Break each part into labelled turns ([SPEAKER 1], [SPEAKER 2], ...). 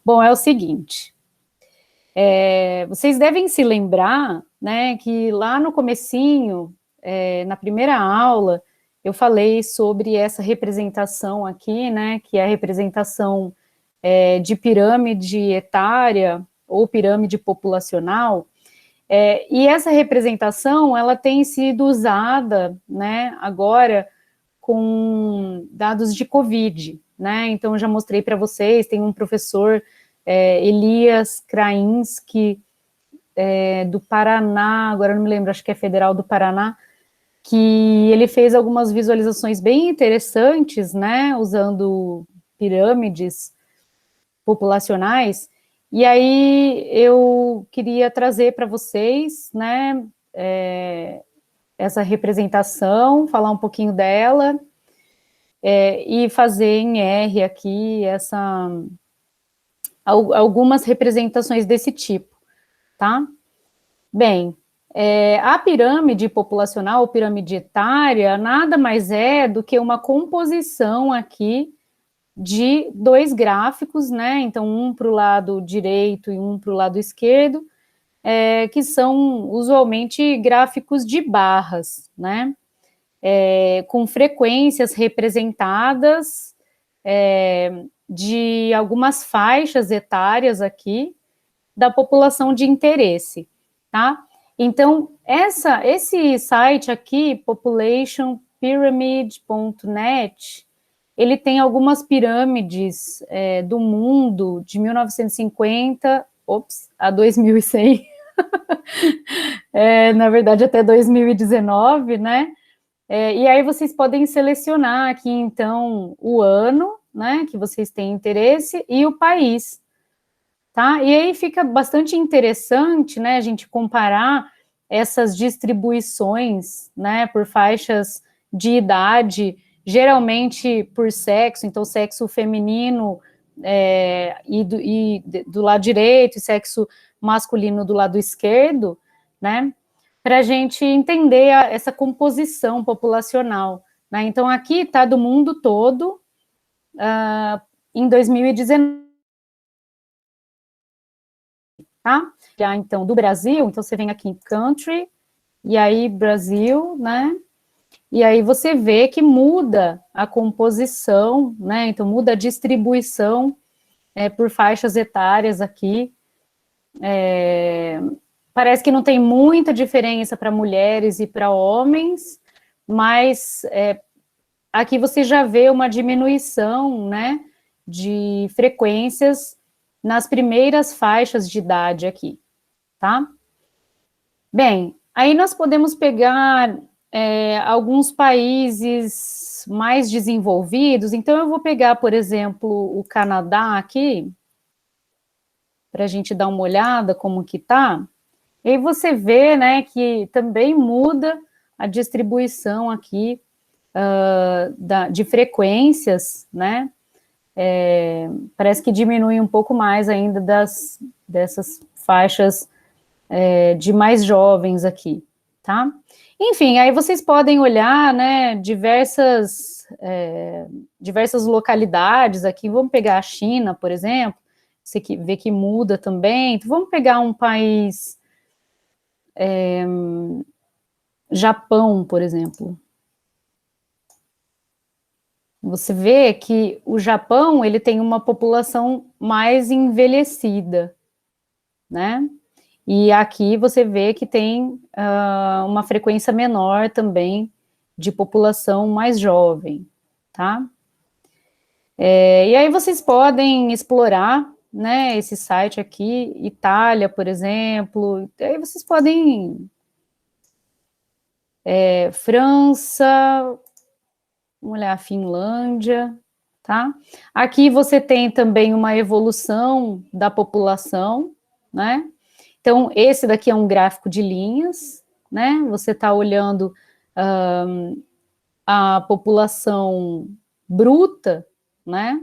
[SPEAKER 1] Bom, é o seguinte, vocês devem se lembrar, né, que lá no comecinho, na primeira aula, eu falei sobre essa representação aqui, né, que é a representação de pirâmide etária ou pirâmide populacional, e essa representação, ela tem sido usada, né, agora com dados de Covid, né, então eu já mostrei para vocês, tem um professor, Elias Krainski, do Paraná, agora não me lembro, acho que é Federal do Paraná, que ele fez algumas visualizações bem interessantes, né, usando pirâmides populacionais, e aí eu queria trazer para vocês, né, essa representação, falar um pouquinho dela, e fazer em R aqui algumas representações desse tipo, tá? Bem, a pirâmide populacional, ou pirâmide etária, nada mais é do que uma composição aqui de dois gráficos, né? Então, um para o lado direito e um para o lado esquerdo, que são usualmente gráficos de barras, né? Com frequências representadas de algumas faixas etárias aqui da população de interesse, tá? Então, esse site aqui, populationpyramid.net, ele tem algumas pirâmides do mundo de 1950, a 2100, na verdade até 2019, né? E aí vocês podem selecionar aqui, então, o ano, né, que vocês têm interesse e o país, tá? E aí fica bastante interessante, né, a gente comparar essas distribuições, né, por faixas de idade, geralmente por sexo, então sexo feminino do lado direito e sexo masculino do lado esquerdo, né, para a gente entender essa composição populacional, né? Então aqui está do mundo todo, em 2019, tá? Já então do Brasil, então você vem aqui em Country, e aí Brasil, né? E aí você vê que muda a composição, né? Então muda a distribuição por faixas etárias aqui. Parece que não tem muita diferença para mulheres e para homens, mas aqui você já vê uma diminuição, né, de frequências nas primeiras faixas de idade aqui, tá? Bem, aí nós podemos pegar alguns países mais desenvolvidos, então eu vou pegar, por exemplo, o Canadá aqui, para a gente dar uma olhada como que tá. E aí você vê, né, que também muda a distribuição aqui de frequências, né, parece que diminui um pouco mais ainda dessas faixas de mais jovens aqui, tá? Enfim, aí vocês podem olhar, né, diversas localidades aqui, vamos pegar a China, por exemplo, você vê que muda também, então vamos pegar um país... Japão, por exemplo. Você vê que o Japão, ele tem uma população mais envelhecida, né? E aqui você vê que tem uma frequência menor também de população mais jovem, tá? E aí vocês podem explorar, né, esse site aqui, Itália, por exemplo, aí vocês podem... França, vamos olhar a Finlândia, tá? Aqui você tem também uma evolução da população, né? Então, esse daqui é um gráfico de linhas, né? Você está olhando a população bruta, né?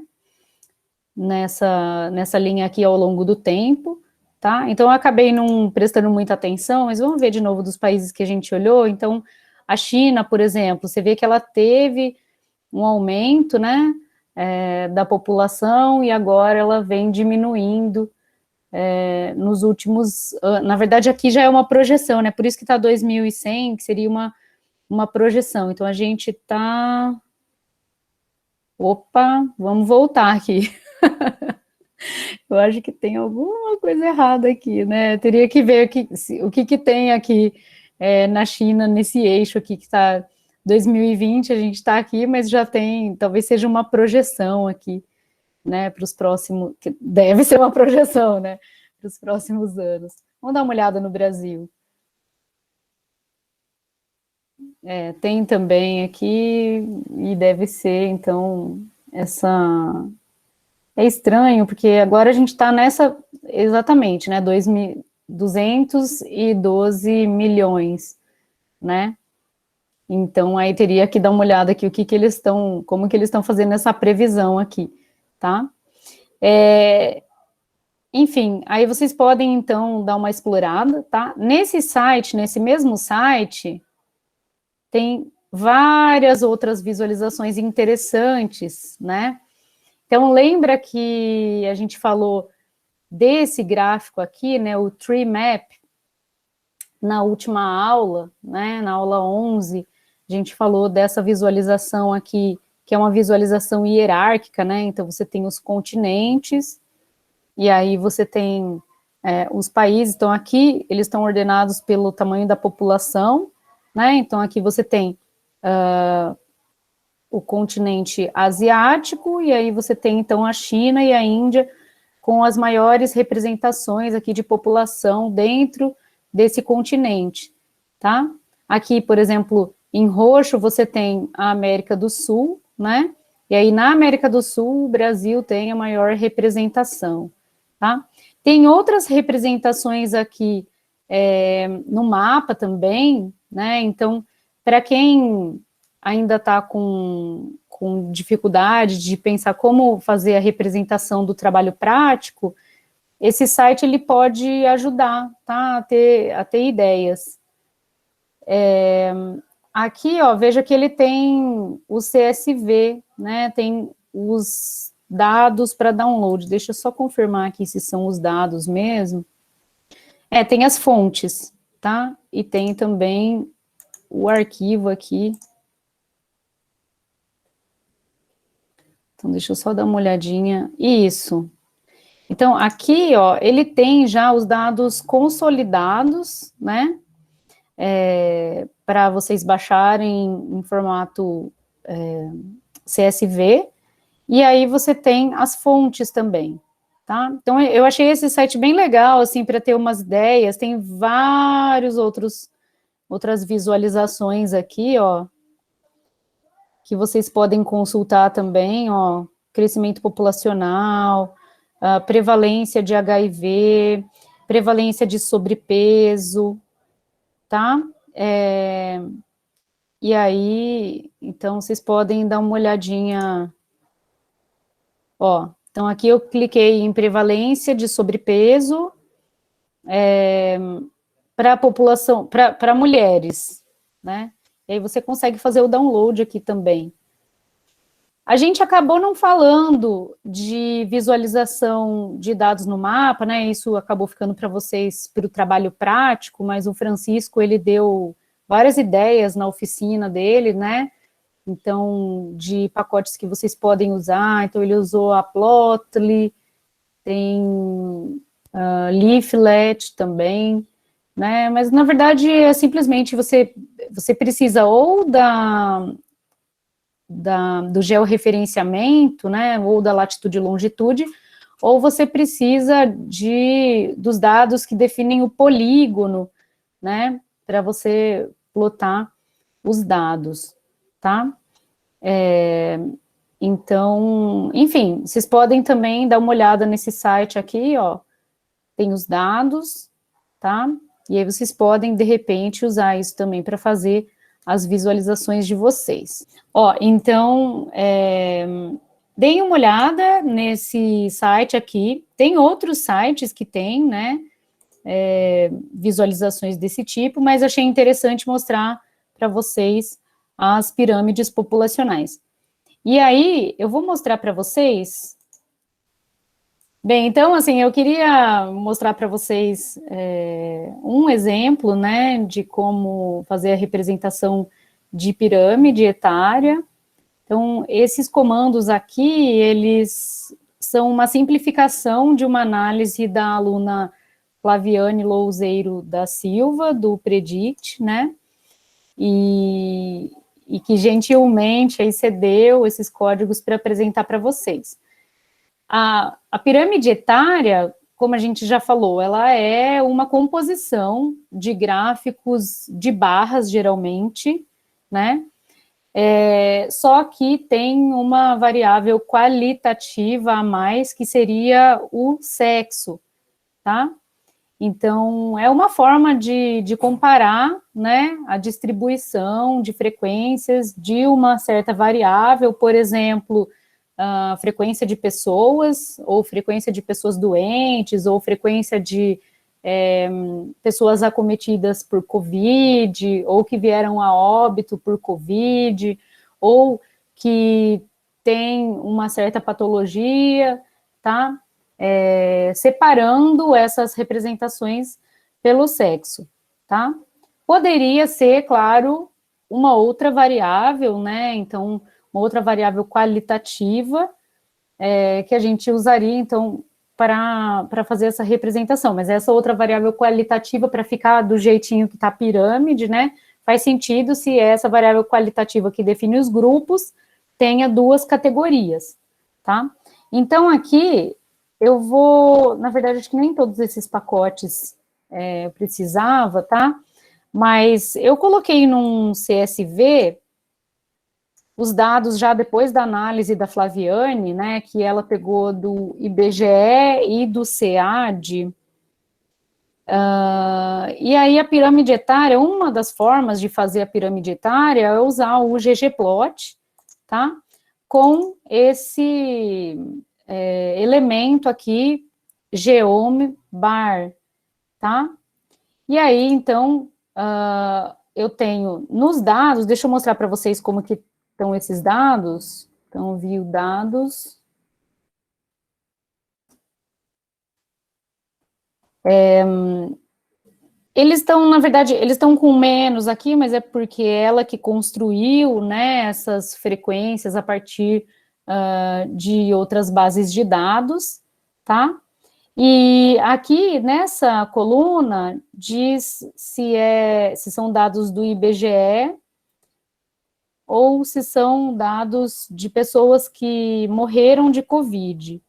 [SPEAKER 1] Nessa linha aqui ao longo do tempo, tá? Então, eu acabei não prestando muita atenção, mas vamos ver de novo dos países que a gente olhou. Então, a China, por exemplo, você vê que ela teve um aumento, né, da população, e agora ela vem diminuindo nos últimos anos. Na verdade, aqui já é uma projeção, né? Por isso que está 2100, que seria uma projeção. Então, a gente está... Opa, vamos voltar aqui. Eu acho que tem alguma coisa errada aqui, né? Teria que ver o que tem aqui na China, nesse eixo aqui que está 2020, a gente está aqui, mas já tem, talvez seja uma projeção aqui, né, para os próximos, que deve ser uma projeção, né, para os próximos anos. Vamos dar uma olhada no Brasil. Tem também aqui, e deve ser, então, essa... É estranho, porque agora a gente está nessa, exatamente, né, 212 milhões, né? Então, aí teria que dar uma olhada aqui, como que eles estão fazendo essa previsão aqui, tá? Enfim, aí vocês podem, então, dar uma explorada, tá? Nesse mesmo site, tem várias outras visualizações interessantes, né? Então, lembra que a gente falou desse gráfico aqui, né, o Tree Map, na última aula, né, na aula 11, a gente falou dessa visualização aqui, que é uma visualização hierárquica, né, então você tem os continentes, e aí você tem os países, então aqui eles estão ordenados pelo tamanho da população, né, então aqui você tem o continente asiático, e aí você tem, então, a China e a Índia com as maiores representações aqui de população dentro desse continente, tá? Aqui, por exemplo, em roxo, você tem a América do Sul, né? E aí, na América do Sul, o Brasil tem a maior representação, tá? Tem outras representações aqui no mapa também, né? Então, para quem ainda está com dificuldade de pensar como fazer a representação do trabalho prático, esse site ele pode ajudar, tá, a ter ideias. Aqui, ó, veja que ele tem o CSV, né, tem os dados para download. Deixa eu só confirmar aqui se são os dados mesmo. Tem as fontes, tá, e tem também o arquivo aqui. Então, deixa eu só dar uma olhadinha. Isso. Então, aqui, ó, ele tem já os dados consolidados, né? Para vocês baixarem em formato CSV. E aí você tem as fontes também, tá? Então, eu achei esse site bem legal, assim, para ter umas ideias. Tem vários outras visualizações aqui, ó, que vocês podem consultar também, ó, crescimento populacional, prevalência de HIV, prevalência de sobrepeso, tá? E aí, então, vocês podem dar uma olhadinha, ó, então aqui eu cliquei em prevalência de sobrepeso para a população, para mulheres, né? E aí você consegue fazer o download aqui também. A gente acabou não falando de visualização de dados no mapa, né? Isso acabou ficando para vocês para o trabalho prático, mas o Francisco, ele deu várias ideias na oficina dele, né? Então, de pacotes que vocês podem usar. Então, ele usou a Plotly, tem Leaflet também, né? Mas, na verdade, é simplesmente você precisa ou do georreferenciamento, né, ou da latitude e longitude, ou você precisa dos dados que definem o polígono, né, para você plotar os dados, tá? Então, enfim, vocês podem também dar uma olhada nesse site aqui, ó, tem os dados, tá? E aí vocês podem, de repente, usar isso também para fazer as visualizações de vocês. Ó, então, deem uma olhada nesse site aqui. Tem outros sites que tem, né, visualizações desse tipo, mas achei interessante mostrar para vocês as pirâmides populacionais. E aí, eu vou mostrar para vocês. Bem, então, assim, eu queria mostrar para vocês um exemplo, né, de como fazer a representação de pirâmide etária. Então, esses comandos aqui, eles são uma simplificação de uma análise da aluna Flaviane Louzeiro da Silva, do Predict, né, e que gentilmente aí cedeu esses códigos para apresentar para vocês. A pirâmide etária, como a gente já falou, ela é uma composição de gráficos de barras, geralmente, né? Só que tem uma variável qualitativa a mais, que seria o sexo, tá? Então, é uma forma de comparar, né, a distribuição de frequências de uma certa variável, por exemplo, a frequência de pessoas, ou frequência de pessoas doentes, ou frequência de pessoas acometidas por Covid, ou que vieram a óbito por Covid, ou que tem uma certa patologia, tá? Separando essas representações pelo sexo, tá? Poderia ser, claro, uma outra variável, né? Então, uma outra variável qualitativa que a gente usaria, então, para fazer essa representação, mas essa outra variável qualitativa, para ficar do jeitinho que está a pirâmide, né? Faz sentido se essa variável qualitativa que define os grupos tenha duas categorias, tá? Então, aqui, eu vou, na verdade, acho que nem todos esses pacotes eu precisava, tá? Mas eu coloquei num CSV os dados já depois da análise da Flaviane, né, que ela pegou do IBGE e do SEAD, e aí a pirâmide etária, uma das formas de fazer a pirâmide etária é usar o ggplot, tá, com esse elemento aqui, geom_bar, tá? E aí, então, eu tenho nos dados, deixa eu mostrar para vocês como que estão esses dados. Então, view dados. Eles estão, na verdade, eles estão com menos aqui, mas é porque ela que construiu, né, essas frequências a partir de outras bases de dados, tá? E aqui, nessa coluna, diz se são dados do IBGE ou se são dados de pessoas que morreram de Covid,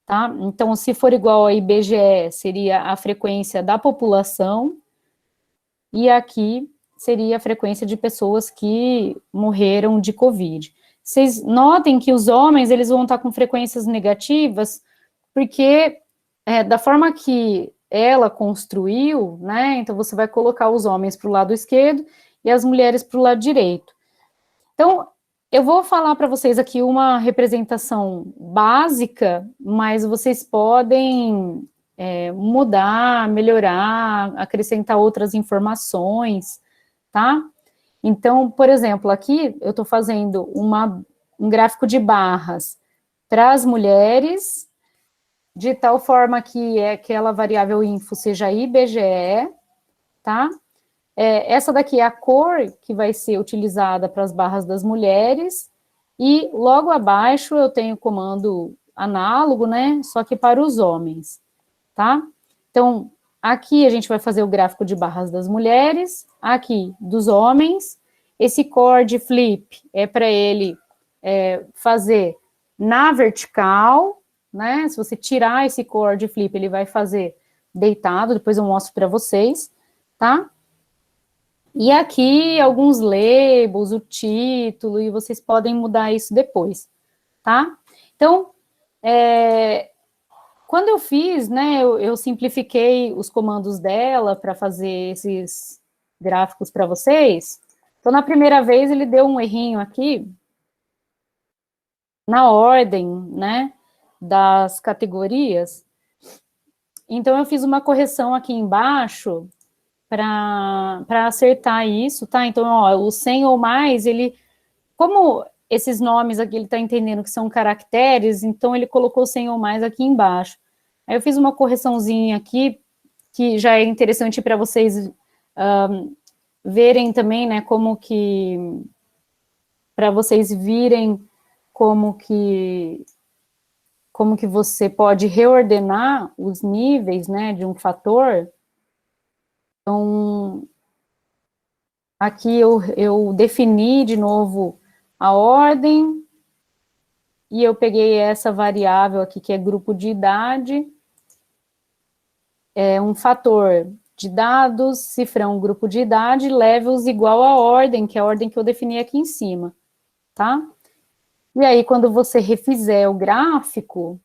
[SPEAKER 1] tá? Então, se for igual a IBGE, seria a frequência da população, e aqui seria a frequência de pessoas que morreram de Covid. Vocês notem que os homens, eles vão estar com frequências negativas, porque da forma que ela construiu, né, então você vai colocar os homens para o lado esquerdo e as mulheres para o lado direito. Então, eu vou falar para vocês aqui uma representação básica, mas vocês podem mudar, melhorar, acrescentar outras informações, tá? Então, por exemplo, aqui eu estou fazendo um gráfico de barras para as mulheres, de tal forma que aquela variável info seja IBGE, tá? Essa daqui é a cor que vai ser utilizada para as barras das mulheres, e logo abaixo eu tenho o comando análogo, né, só que para os homens, tá? Então, aqui a gente vai fazer o gráfico de barras das mulheres, aqui dos homens, esse chord flip é para ele fazer na vertical, né, se você tirar esse chord flip, ele vai fazer deitado, depois eu mostro para vocês, tá? E aqui, alguns labels, o título, e vocês podem mudar isso depois, tá? Então, quando eu fiz, né, eu simplifiquei os comandos dela para fazer esses gráficos para vocês. Então, na primeira vez, ele deu um errinho aqui, na ordem, né, das categorias. Então, eu fiz uma correção aqui embaixo, para acertar isso, tá? Então, ó, o 100 ou mais, ele, como esses nomes aqui, ele está entendendo que são caracteres, então ele colocou 100 ou mais aqui embaixo. Aí eu fiz uma correçãozinha aqui, que já é interessante para vocês verem também, né, como que, para vocês virem como que você pode reordenar os níveis, né, de um fator. Então, aqui eu defini de novo a ordem, e eu peguei essa variável aqui, que é grupo de idade, é um fator de dados, cifrão, grupo de idade, levels igual à ordem, que é a ordem que eu defini aqui em cima, tá? E aí, quando você refizer o gráfico,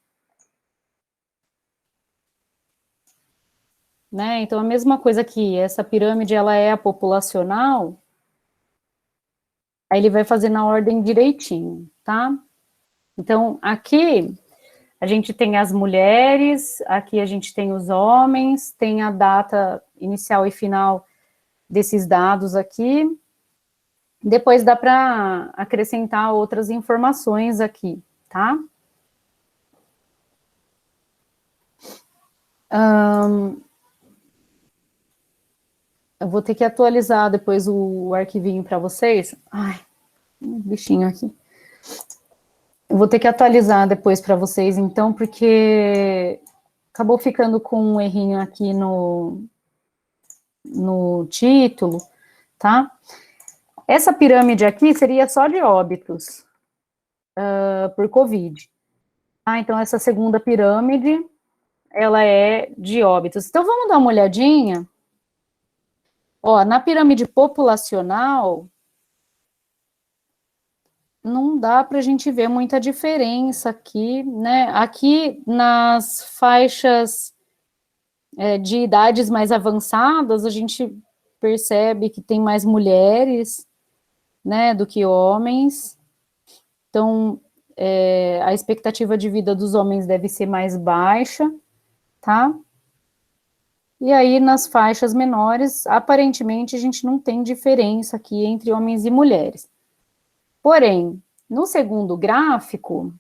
[SPEAKER 1] né, então a mesma coisa aqui, essa pirâmide, ela é a populacional, aí ele vai fazer na ordem direitinho, tá? Então, aqui, a gente tem as mulheres, aqui a gente tem os homens, tem a data inicial e final desses dados aqui. Depois dá para acrescentar outras informações aqui, tá? Eu vou ter que atualizar depois o arquivinho para vocês. Ai, um bichinho aqui. Eu vou ter que atualizar depois para vocês, então, porque acabou ficando com um errinho aqui no título, tá? Essa pirâmide aqui seria só de óbitos por Covid. Tá? Então, essa segunda pirâmide, ela é de óbitos. Então, vamos dar uma olhadinha. Ó, na pirâmide populacional, não dá para a gente ver muita diferença aqui, né? Aqui, nas faixas de idades mais avançadas, a gente percebe que tem mais mulheres, né, do que homens. Então, a expectativa de vida dos homens deve ser mais baixa, tá? E aí, nas faixas menores, aparentemente, a gente não tem diferença aqui entre homens e mulheres. Porém, no segundo gráfico,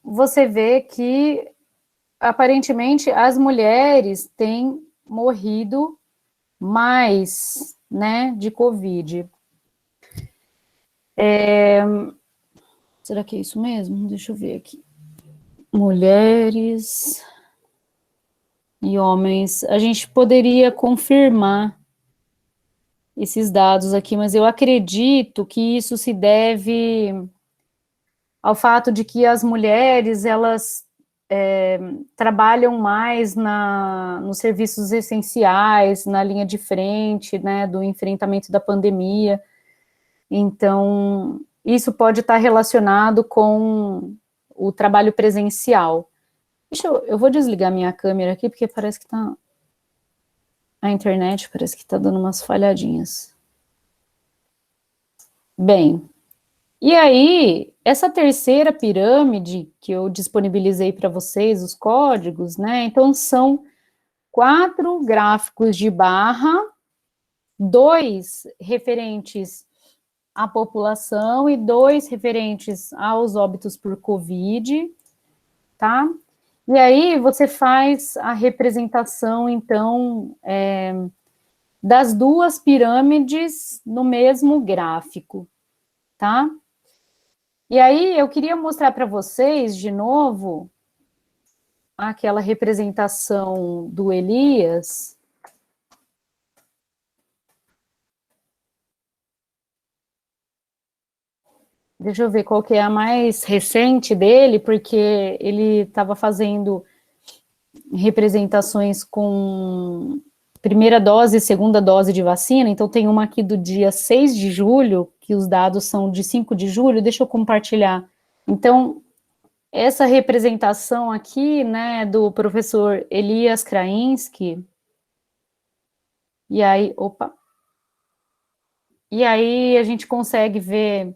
[SPEAKER 1] você vê que, aparentemente, as mulheres têm morrido mais, né, de Covid. Será que é isso mesmo? Deixa eu ver aqui. Mulheres e homens. A gente poderia confirmar esses dados aqui, mas eu acredito que isso se deve ao fato de que as mulheres, elas trabalham mais nos serviços essenciais, na linha de frente, né, do enfrentamento da pandemia. Então, isso pode estar relacionado com o trabalho presencial. Eu vou desligar minha câmera aqui, porque parece que a internet parece que está dando umas falhadinhas. Bem, e aí, essa terceira pirâmide que eu disponibilizei para vocês, os códigos, né? Então, são 4 gráficos de barra, 2 referentes à população e 2 referentes aos óbitos por Covid, tá? E aí, você faz a representação, então, das 2 pirâmides no mesmo gráfico, tá? E aí, eu queria mostrar para vocês, de novo, aquela representação do Elias. Deixa eu ver qual que é a mais recente dele, porque ele estava fazendo representações com primeira dose e segunda dose de vacina, então tem uma aqui do dia 6 de julho, que os dados são de 5 de julho, deixa eu compartilhar. Então, essa representação aqui, né, do professor Elias Krainsky, e aí a gente consegue ver,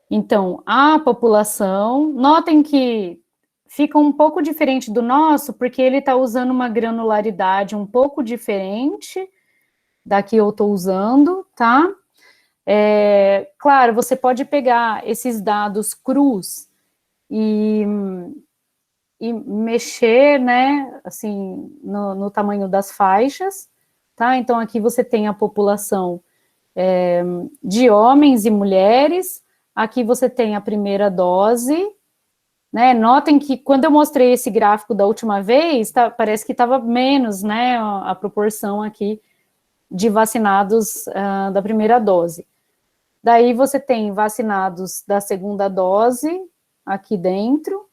[SPEAKER 1] então, a população. Notem que fica um pouco diferente do nosso, porque ele está usando uma granularidade um pouco diferente da que eu estou usando, tá? Claro, você pode pegar esses dados crus e mexer, né, assim, no tamanho das faixas, tá? Então, aqui você tem a população de homens e mulheres, aqui você tem a primeira dose, né? Notem que quando eu mostrei esse gráfico da última vez, parece que estava menos, né, a proporção aqui de vacinados da primeira dose. Daí você tem vacinados da segunda dose aqui dentro,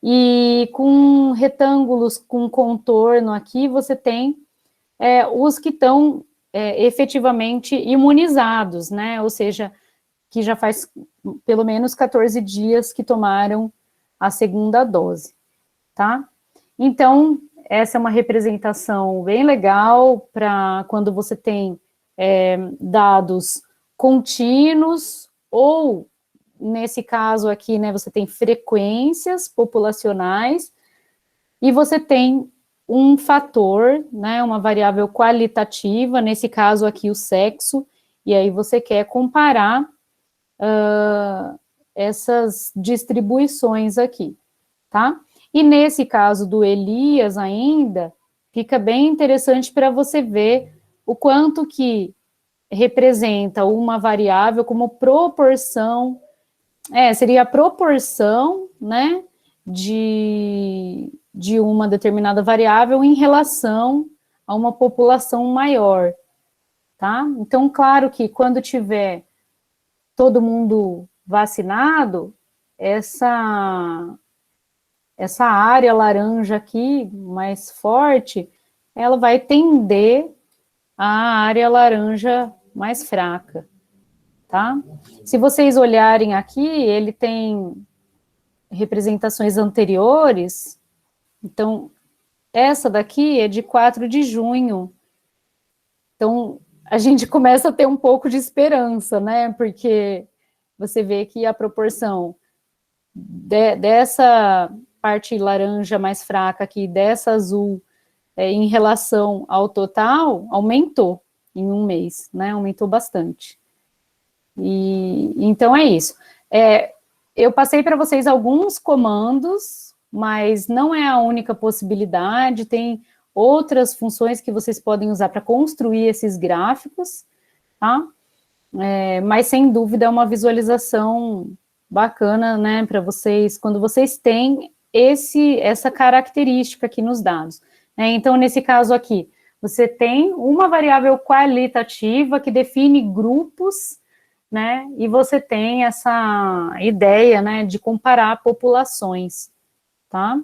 [SPEAKER 1] e com retângulos com contorno aqui, você tem os que estão efetivamente imunizados, né? Ou seja, que já faz pelo menos 14 dias que tomaram a segunda dose, tá? Então, essa é uma representação bem legal para quando você tem dados contínuos, ou, nesse caso aqui, né, você tem frequências populacionais, e você tem um fator, né, uma variável qualitativa, nesse caso aqui o sexo, e aí você quer comparar essas distribuições aqui, tá? E nesse caso do Elias ainda, fica bem interessante para você ver o quanto que representa uma variável como proporção, seria a proporção, né, de uma determinada variável em relação a uma população maior, tá? Então, claro que quando tiver todo mundo vacinado, essa área laranja aqui, mais forte, ela vai tender à área laranja mais fraca, tá? Se vocês olharem aqui, ele tem representações anteriores, então, essa daqui é de 4 de junho, então, a gente começa a ter um pouco de esperança, né, porque você vê que a proporção dessa parte laranja mais fraca aqui, dessa azul, em relação ao total, aumentou em um mês, né, aumentou bastante. E então é isso. Eu passei para vocês alguns comandos, mas não é a única possibilidade, tem outras funções que vocês podem usar para construir esses gráficos, tá? Mas sem dúvida é uma visualização bacana, né, para vocês, quando vocês têm essa característica aqui nos dados, né? Então, nesse caso aqui, você tem uma variável qualitativa que define grupos, né, e você tem essa ideia, né, de comparar populações, tá?